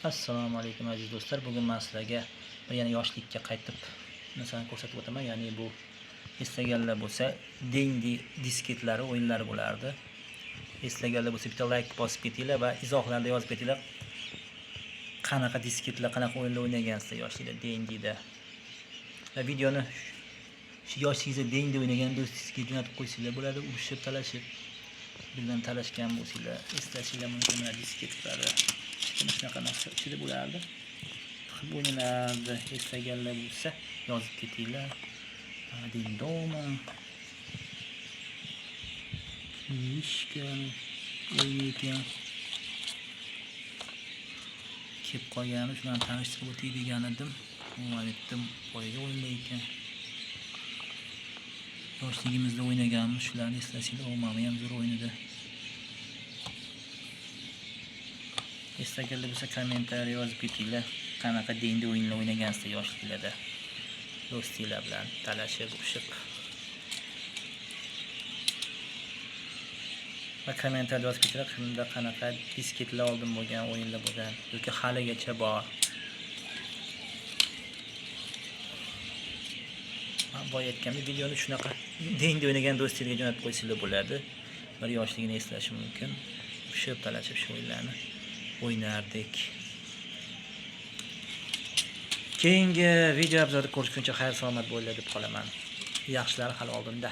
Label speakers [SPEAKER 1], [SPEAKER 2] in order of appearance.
[SPEAKER 1] Assalomu alaykum aziz do'stlar. Bugun men sizlarga yana yoshlikka qaytib narsani ko'rsatib o'taman. Ya'ni bu eslaganlar bo'lsa, Dendi disketlari o'yinlari bo'lardi. Eslaganlar bo'lsa bitta like bosib ketinglar va izohlarda yozib ketinglar. Qanaqa disketlar, qanaqa o'yinlar o'ynagansizlar yoshlikda Dendida. Va videoni yoshligingizda Dendi o'ynagan do'stingizga jo'natib qo'ysanglar bo'ladi, urushib, talashib. Birdan talashgan bo'lsanglar, eslasinglar mumkin mana disketlari. Shunaqa narsa ichida bo'lardi. O'yinlarni eslaganlar bo'lsa, yozib ketinglar. Dindoma. Mishkan o'ynagan. Kelib qolgani shuni tanishtirib o'tay degan edim. O'ynadim, boyaga o'ynar ekan. Yoshligimizda o'ynaganmiz, shularni eslasanglar, mama ham zo'r o'ynadi. Eslaganlar bo'lsa kommentariy yozib ketinglar. Qanaqa Dendi o'yinlar o'ynagansizlar yoshliklarda. Do'stinglar bilan talashib, urushib. Va kommentariyada yozib ketinglar, kimda qanaqa disketlar oldin bo'lgan, o'yinlar bo'lgan yoki haligacha bor. Boya aytganimdek, videoni shunaqa Dendi o'ynagan do'stingizga jo'natib qo'ysanglar bo'ladi. Bir yoshligini eslashi mumkin. Urushib, talashib shu o'yinlarni o'ynardik. Keyingi video obzorda ko'rishguncha xayr salomat bo'linglar deb qolaman. Yaxshilari hali oldinda.